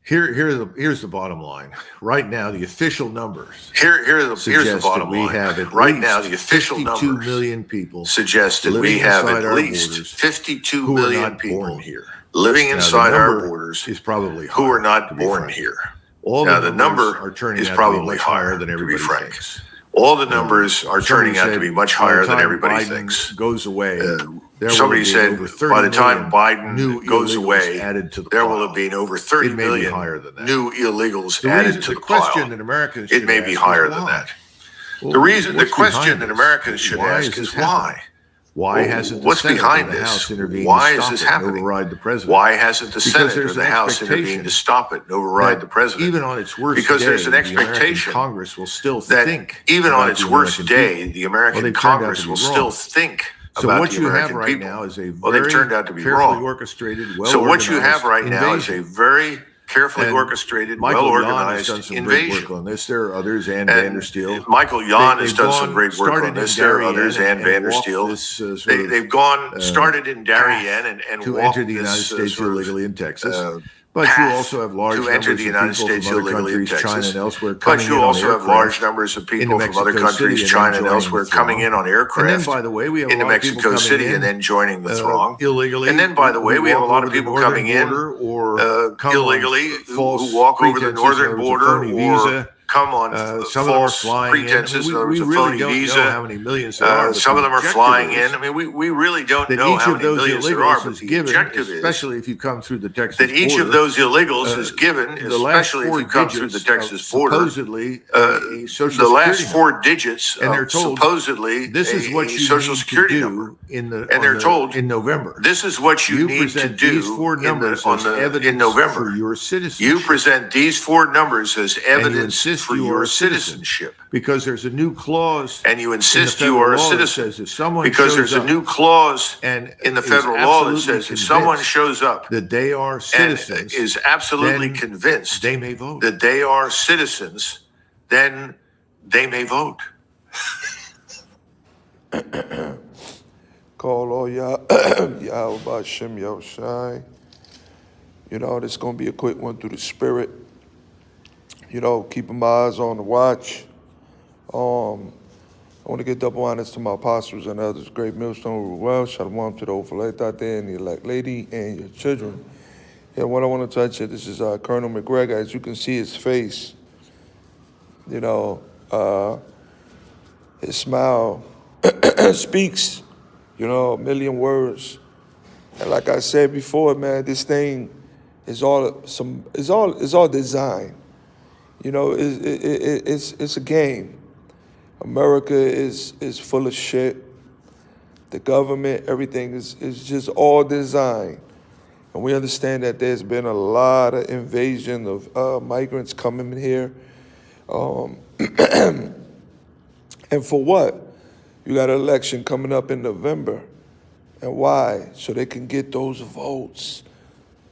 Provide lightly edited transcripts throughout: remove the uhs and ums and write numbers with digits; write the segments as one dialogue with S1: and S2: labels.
S1: Here's the bottom line. Right now, the official numbers
S2: Here's the
S1: suggest
S2: bottom
S1: that we
S2: line.
S1: have at
S2: Right
S1: least
S2: now, the official
S1: 52
S2: numbers
S1: million people
S2: suggest that
S1: living
S2: we have
S1: inside
S2: at
S1: our
S2: least
S1: borders
S2: 52
S1: who are
S2: million
S1: not
S2: people
S1: born here.
S2: living
S1: Now, the
S2: inside our
S1: number
S2: borders
S1: is probably
S2: who are
S1: higher, to
S2: not
S1: be
S2: born
S1: frank.
S2: here.
S1: All
S2: Now,
S1: the
S2: the
S1: numbers
S2: number
S1: are turning
S2: is
S1: out to be
S2: probably
S1: much higher
S2: higher,
S1: than
S2: to be
S1: everybody
S2: frank.
S1: thinks.
S2: All the numbers are
S1: Somebody
S2: turning out to
S1: said
S2: be much
S1: by the
S2: higher than
S1: time
S2: everybody
S1: Biden
S2: thinks.
S1: goes away, there will
S2: Somebody
S1: have been
S2: said
S1: over 30
S2: by the time
S1: million new
S2: Biden goes
S1: illegals
S2: away,
S1: added to the
S2: there
S1: pile.
S2: will have been over 30
S1: It may be
S2: million
S1: higher than that.
S2: new illegals
S1: The
S2: added
S1: reason,
S2: to
S1: the
S2: the
S1: question
S2: pile.
S1: that Americans
S2: It
S1: should
S2: may
S1: ask
S2: be
S1: is
S2: higher than
S1: why?
S2: that.
S1: Well,
S2: The question
S1: behind
S2: that
S1: this?
S2: Americans should
S1: Why
S2: ask
S1: this
S2: is
S1: happening?
S2: why?
S1: Why hasn't the
S2: What's
S1: Senate
S2: behind
S1: or the
S2: this?
S1: House intervened
S2: Why
S1: to
S2: is
S1: stop
S2: this
S1: it and
S2: happening?
S1: override the president?
S2: Why hasn't the
S1: Because
S2: Senate or
S1: there's
S2: the
S1: an
S2: House
S1: expectation
S2: intervened to stop it and override
S1: that
S2: the president?
S1: even on its worst
S2: Because
S1: day,
S2: there's an
S1: the American
S2: expectation
S1: Congress will still
S2: that
S1: think
S2: even
S1: about
S2: on its
S1: the
S2: worst
S1: American
S2: day,
S1: people.
S2: the American
S1: they've turned out
S2: Congress
S1: to be
S2: will still
S1: wrong.
S2: think
S1: So
S2: about
S1: what
S2: the
S1: you have
S2: American
S1: right
S2: people.
S1: now is a
S2: Well, they've
S1: very
S2: turned out to be
S1: carefully
S2: wrong.
S1: orchestrated,
S2: So what you have
S1: well-organized
S2: right now is
S1: invasion.
S2: a very carefully
S1: And
S2: orchestrated,
S1: Michael Yon has
S2: well-organized
S1: done some great
S2: invasion.
S1: work on this. There are others, and
S2: And
S1: Vandersteel.
S2: Michael Yon has
S1: They've
S2: done some
S1: gone-
S2: great work
S1: started
S2: on this.
S1: in
S2: There are
S1: Darien
S2: others, and
S1: and walked
S2: Vandersteel.
S1: this, sort of,
S2: They've gone started in Darien and
S1: to
S2: walked
S1: enter the United
S2: this
S1: States
S2: sort of,
S1: illegally in Texas. But you
S2: path
S1: also have large
S2: to enter
S1: numbers
S2: the
S1: of
S2: United
S1: people
S2: States
S1: from other
S2: illegally in
S1: countries, China
S2: Texas.
S1: and elsewhere,
S2: But
S1: coming
S2: you
S1: in on
S2: also have large
S1: aircraft
S2: numbers of
S1: into
S2: people from other
S1: Mexico
S2: countries,
S1: City and
S2: China
S1: then
S2: and
S1: joining
S2: elsewhere,
S1: the
S2: coming
S1: throng.
S2: in on
S1: And
S2: aircraft
S1: then, by the way, we have a
S2: into
S1: lot of people
S2: Mexico
S1: coming
S2: City
S1: in
S2: and then joining the throng
S1: illegally.
S2: And then, by the way,
S1: who
S2: we have a
S1: walk
S2: lot
S1: over
S2: of
S1: the
S2: people
S1: northern
S2: coming in
S1: border or come
S2: illegally
S1: on false
S2: who walk over the
S1: pretenses
S2: northern
S1: of a
S2: border
S1: phony
S2: or
S1: visa.
S2: come on
S1: Some of them are
S2: false
S1: flying
S2: pretenses.
S1: in.
S2: There was
S1: We
S2: a
S1: really
S2: phony
S1: don't
S2: visa.
S1: know how many millions there are. But
S2: Some of
S1: the
S2: them are
S1: objective
S2: flying
S1: is
S2: in. I mean, we really don't
S1: that
S2: know
S1: each
S2: how
S1: of
S2: many
S1: those
S2: millions there are,
S1: illegals
S2: but
S1: is
S2: the
S1: given,
S2: objective is
S1: especially if you come through the Texas
S2: that each
S1: border.
S2: of those illegals is given,
S1: The last
S2: especially if
S1: four
S2: you come through the
S1: digits of
S2: Texas border,
S1: supposedly a social
S2: the last
S1: security
S2: four
S1: number.
S2: digits
S1: And they're
S2: of
S1: told,
S2: supposedly
S1: this is what
S2: a
S1: you
S2: social
S1: need
S2: security
S1: to do
S2: number.
S1: in
S2: They're told,
S1: in November.
S2: this is what you need to
S1: present
S2: do
S1: these four numbers as evidence
S2: in November.
S1: for your citizenship.
S2: You present these four numbers as
S1: and you
S2: evidence
S1: insist
S2: for
S1: you are
S2: your
S1: a citizen,
S2: citizenship.
S1: because there's a new clause
S2: And you
S1: in the
S2: insist
S1: federal
S2: you are a
S1: law that
S2: citizen.
S1: says if someone
S2: Because
S1: shows
S2: there's a
S1: up
S2: new clause
S1: and
S2: in the
S1: is
S2: federal law that
S1: absolutely
S2: says if someone
S1: convinced
S2: shows up
S1: that they are
S2: and
S1: citizens,
S2: is absolutely
S1: then
S2: convinced
S1: they may vote.
S2: that they are citizens, then they may vote.
S3: Call all y'all, y'all about Shem Yoshai. You know, this gonna be a quick one through the spirit. You know, keeping my eyes on the watch. I want to get double honors to my apostles and others. Great millstone rule well. Shalom to the overlaid out there and the elect lady and your children. Yeah, what I want to touch it. This is Colonel McGregor. As you can see his face, you know, his smile speaks, you know, a million words. And like I said before, man, this thing is all design. You know, it's a game. America is full of shit. The government, everything is just all design. And we understand that there's been a lot of invasion of migrants coming in here. And for what? You got an election coming up in November. And why? So they can get those votes.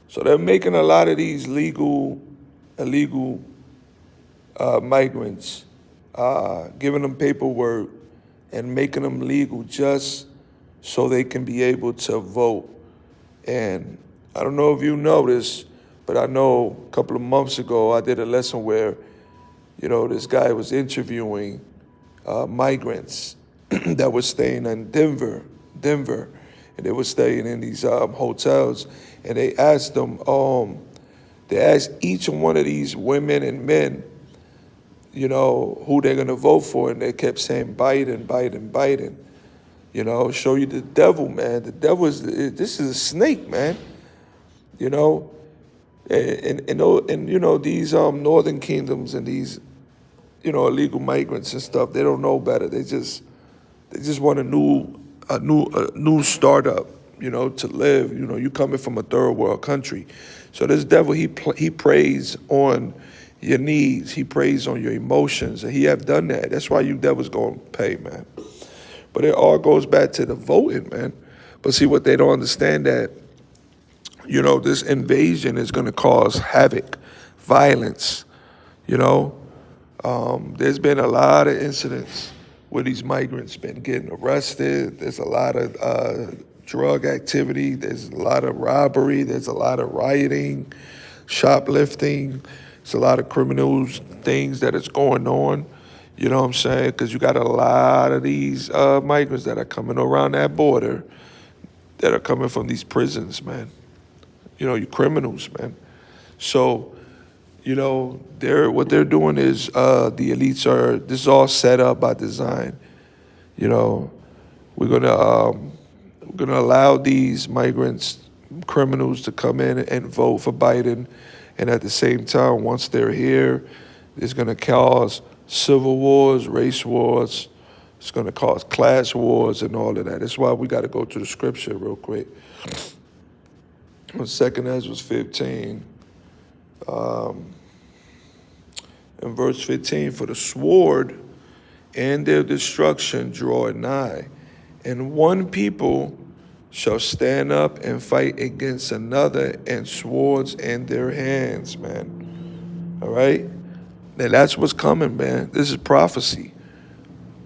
S3: So they're making a lot of these illegal migrants, giving them paperwork and making them legal just so they can be able to vote. And I don't know if you noticed, but I know a couple of months ago I did a lesson where, you know, this guy was interviewing migrants that were staying in Denver, and they were staying in these hotels, and they asked them, they asked each one of these women and men, you know, who they're gonna vote for, and they kept saying Biden, Biden, Biden. You know, show you the devil, man. The devil this is a snake, man. You know, and you know, these northern kingdoms and these, you know, illegal migrants and stuff, they don't know better. They just want a new startup, you know, to live. You know, you coming from a third world country. So this devil, he preys on your needs. He preys on your emotions, and he have done that. That's why you devils gonna pay, man. But it all goes back to the voting, man. But see, what they don't understand that, you know, this invasion is gonna cause havoc, violence, you know. There's been a lot of incidents where these migrants been getting arrested. There's a lot of drug activity. There's a lot of robbery. There's a lot of rioting. shoplifting. It's a lot of criminals things that is going on. You know what I'm saying? Because you got a lot of these migrants that are coming around that border that are coming from these prisons, man. You know, you criminals, man. So, you know, what they're doing is the elites are. This is all set up by design. You know, we're gonna allow these migrants, criminals, to come in and vote for Biden, and at the same time, once they're here, it's gonna cause civil wars, race wars. It's gonna cause class wars and all of that. That's why we got to go to the scripture real quick. On 2nd Ezra 15, in verse 15, for the sword and their destruction draw nigh, and one people shall stand up and fight against another, and swords in their hands, man. All right? And that's what's coming, man. This is prophecy.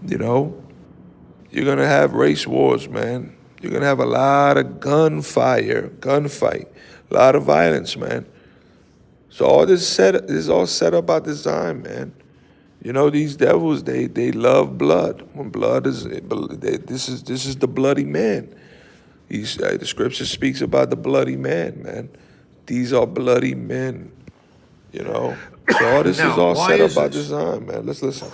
S3: You know? You're going to have race wars, man. You're going to have a lot of gunfight, a lot of violence, man. So all this is all set up by design, man. You know, these devils, they love blood. When blood is, this is the bloody man. The scripture speaks about the bloody man. These are bloody men, you know. So all this
S2: Now,
S3: is all
S2: why
S3: set up
S2: is
S3: by
S2: this?
S3: design, man. Let's listen.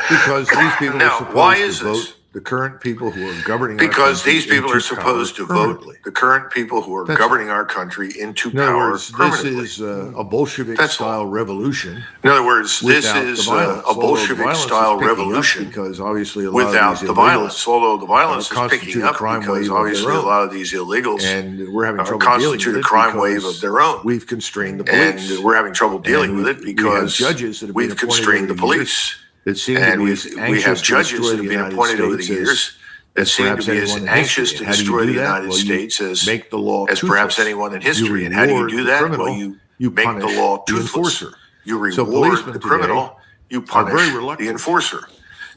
S1: Because these people
S2: Now,
S1: are
S2: why
S1: supposed
S2: is
S1: to
S2: this?
S1: vote the current people who are governing our
S2: Because
S1: country
S2: these people
S1: into
S2: are supposed to
S1: power
S2: vote
S1: permanently.
S2: the current people who are
S1: That's
S2: governing our country into
S1: In other
S2: power
S1: words, this
S2: permanently.
S1: is a Bolshevik
S2: That's all.
S1: style revolution
S2: In other words, this
S1: without the
S2: is
S1: violence.
S2: a
S1: Although the
S2: Bolshevik
S1: violence is
S2: style
S1: picking up
S2: revolution
S1: because obviously a lot
S2: without
S1: of these
S2: the
S1: illegals
S2: violence. Although the violence is
S1: constitute
S2: picking
S1: a
S2: up
S1: crime
S2: because
S1: wave of
S2: obviously
S1: their
S2: a
S1: own.
S2: lot of these illegals
S1: And we're having trouble dealing
S2: constitute
S1: with
S2: a
S1: it
S2: crime wave
S1: because
S2: of their own.
S1: we've constrained the
S2: And
S1: police.
S2: we're having trouble dealing with it
S1: we have
S2: because
S1: judges that have been
S2: we've
S1: appointed
S2: constrained
S1: over
S2: the
S1: years
S2: police.
S1: that seem to
S2: And
S1: be as
S2: we have
S1: anxious to
S2: judges
S1: destroy
S2: that
S1: the
S2: have been
S1: United
S2: appointed over the
S1: States
S2: years that
S1: as
S2: seem to
S1: perhaps
S2: be as
S1: anyone in
S2: anxious
S1: history.
S2: to
S1: How do you
S2: destroy
S1: do
S2: the
S1: that?
S2: United
S1: Well, you
S2: States as
S1: make the law
S2: perhaps
S1: toothless.
S2: anyone in history.
S1: You
S2: And how do you
S1: reward
S2: do
S1: the
S2: that?
S1: criminal,
S2: Well, you
S1: you
S2: make the
S1: punish
S2: law
S1: the
S2: toothless.
S1: enforcer.
S2: You
S1: So
S2: reward
S1: policemen
S2: the
S1: today
S2: criminal. You
S1: are very
S2: punish the
S1: reluctant
S2: enforcer.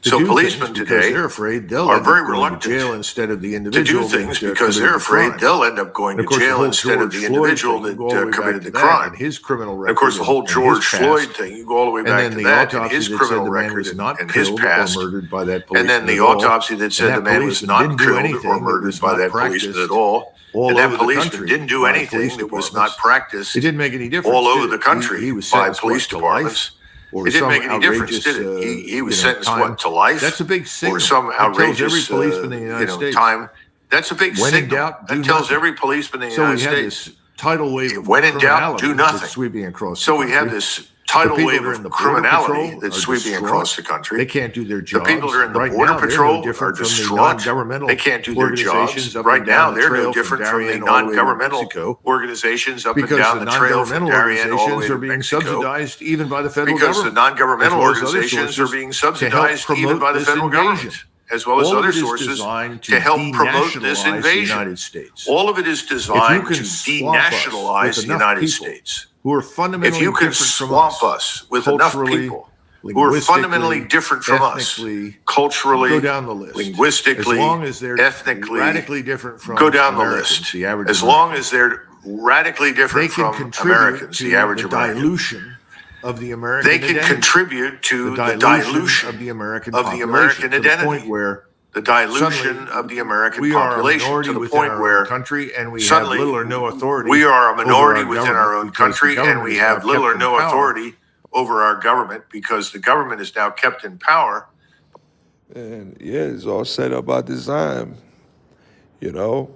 S1: to
S2: So
S1: do
S2: policemen
S1: things because
S2: today
S1: they're afraid they'll
S2: are
S1: end
S2: very
S1: up going to
S2: reluctant
S1: jail instead of the
S2: to
S1: individual
S2: do things
S1: that
S2: because they're
S1: committed the
S2: afraid
S1: crime.
S2: they'll end up going
S1: And
S2: to
S1: of course, the
S2: jail
S1: whole
S2: instead of
S1: George
S2: the
S1: Floyd
S2: individual
S1: thing, you
S2: that
S1: go all the way back
S2: committed
S1: to
S2: the
S1: that
S2: crime.
S1: and his criminal
S2: And
S1: record
S2: of course, the whole
S1: and his
S2: George
S1: past.
S2: Floyd thing, you go all the way
S1: And
S2: back
S1: then
S2: to
S1: the
S2: that and
S1: autopsy
S2: his
S1: that said
S2: criminal
S1: the man
S2: record
S1: was not
S2: and his
S1: killed or
S2: past.
S1: murdered by that
S2: And
S1: policeman
S2: then the
S1: at all.
S2: autopsy that said
S1: And
S2: the
S1: that
S2: man was
S1: policeman
S2: not
S1: didn't do
S2: killed or
S1: anything that
S2: murdered
S1: was
S2: by
S1: not
S2: that policeman at
S1: practiced
S2: all.
S1: all
S2: And
S1: over
S2: that
S1: the
S2: policeman
S1: country
S2: didn't do
S1: by
S2: anything
S1: police
S2: that was
S1: departments.
S2: not practiced
S1: It didn't make any difference.
S2: all
S1: did
S2: over
S1: it?
S2: the country
S1: He was
S2: by
S1: sentenced
S2: police
S1: what, to life?
S2: departments.
S1: Or
S2: It didn't
S1: some
S2: make any difference,
S1: outrageous,
S2: did it? He was sentenced
S1: time.
S2: what, to life?
S1: That's a big signal.
S2: Or some
S1: That tells every
S2: outrageous
S1: policeman in the United States.
S2: time. That's a big
S1: When in
S2: signal.
S1: doubt, do
S2: That tells
S1: nothing.
S2: every policeman in the
S1: So
S2: United
S1: we had
S2: States.
S1: this tidal wave of
S2: When in doubt, do
S1: criminality
S2: nothing.
S1: that's sweeping across the
S2: So
S1: country.
S2: we have this tidal
S1: The people
S2: wave
S1: that are in
S2: of
S1: the Border
S2: criminality
S1: Patrol
S2: that's
S1: are
S2: sweeping
S1: distraught.
S2: across the country.
S1: They can't do their
S2: The
S1: jobs.
S2: people that are in the
S1: Right
S2: Border
S1: now, they're
S2: Patrol
S1: no
S2: are
S1: different from the
S2: distraught.
S1: non-governmental
S2: They can't do their
S1: organizations
S2: jobs.
S1: up
S2: Right
S1: and down
S2: now,
S1: the
S2: they're
S1: trail
S2: no different from the
S1: Darien all the way to
S2: non-governmental
S1: Mexico.
S2: organizations up and
S1: Because
S2: down
S1: the
S2: the trail from
S1: non-governmental
S2: Darien all the way
S1: organizations
S2: to
S1: are being
S2: Mexico.
S1: subsidized even by the federal
S2: Because the
S1: government.
S2: non-governmental
S1: as well as other
S2: organizations are
S1: sources
S2: being
S1: to help
S2: subsidized even
S1: promote
S2: by the
S1: this
S2: federal
S1: invasion.
S2: government, as well as
S1: All of
S2: other
S1: it is
S2: sources
S1: designed
S2: to help promote this
S1: denationalize the
S2: invasion.
S1: United States.
S2: All of it is
S1: If you
S2: designed
S1: can
S2: to
S1: swamp us
S2: denationalize
S1: with
S2: the
S1: enough
S2: United
S1: people
S2: States.
S1: who are
S2: If
S1: fundamentally
S2: you can
S1: different from
S2: swamp us with enough
S1: culturally,
S2: people who are fundamentally
S1: linguistically,
S2: different from us,
S1: ethnically,
S2: culturally,
S1: go down the list.
S2: linguistically,
S1: As long as they're
S2: ethnically,
S1: radically different from
S2: go down the
S1: Americans,
S2: list.
S1: the average
S2: As
S1: American,
S2: long as they're radically
S1: they
S2: different
S1: can
S2: from
S1: contribute
S2: Americans,
S1: to
S2: the average
S1: the
S2: American.
S1: dilution of the American
S2: They can
S1: identity.
S2: contribute to
S1: the
S2: the dilution
S1: of the American
S2: of the
S1: population
S2: American
S1: to the
S2: identity.
S1: point where
S2: The dilution
S1: suddenly
S2: of the American
S1: we are a
S2: population
S1: minority
S2: to the
S1: within
S2: point
S1: our
S2: where
S1: own country, and we have
S2: suddenly
S1: little or no authority.
S2: we are a
S1: over
S2: minority
S1: our
S2: within our
S1: government
S2: own
S1: because the
S2: country, and
S1: government
S2: we
S1: is
S2: have
S1: now
S2: little or
S1: kept in
S2: no
S1: power.
S2: authority over our government because the government is now kept in power.
S3: And yeah, it's all set up by design, you know.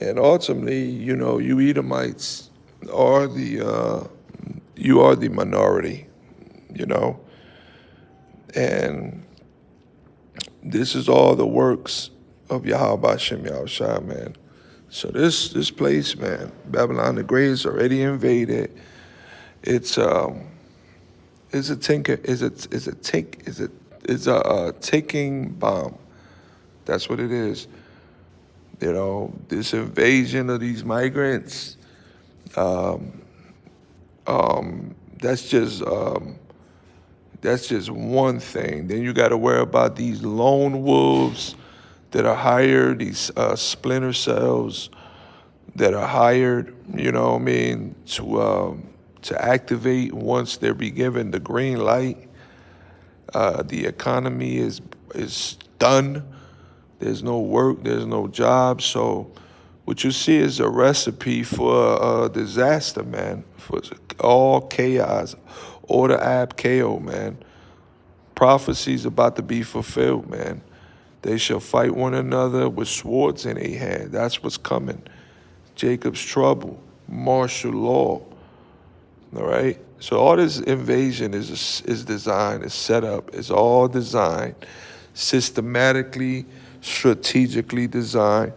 S3: And ultimately, you know, you Edomites are you are the minority, you know. And this is all the works of Yahweh Shem Yahushua, man. So this place, man, Babylon the Great is already invaded. It's a ticking bomb. That's what it is. You know, this invasion of these migrants, that's just one thing. Then you got to worry about these lone wolves that are hired, these splinter cells that are hired, you know what I mean, to activate once they're be given the green light. The economy is done. There's no work, there's no jobs. So what you see is a recipe for a disaster, man, for all chaos, order ab chaos, man. Prophecy's about to be fulfilled, man. They shall fight one another with swords in their hand. That's what's coming. Jacob's trouble, martial law. All right. So all this invasion is designed, is set up, is all designed, systematically, strategically designed.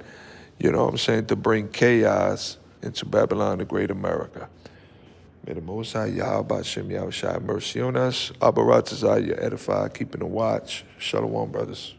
S3: You know what I'm saying, to bring chaos into Babylon, the Great America. May the Most High Yahweh Shem Yahweh Shai mercy on us. Abaratazah, edify, keeping the watch. Shalom, brothers.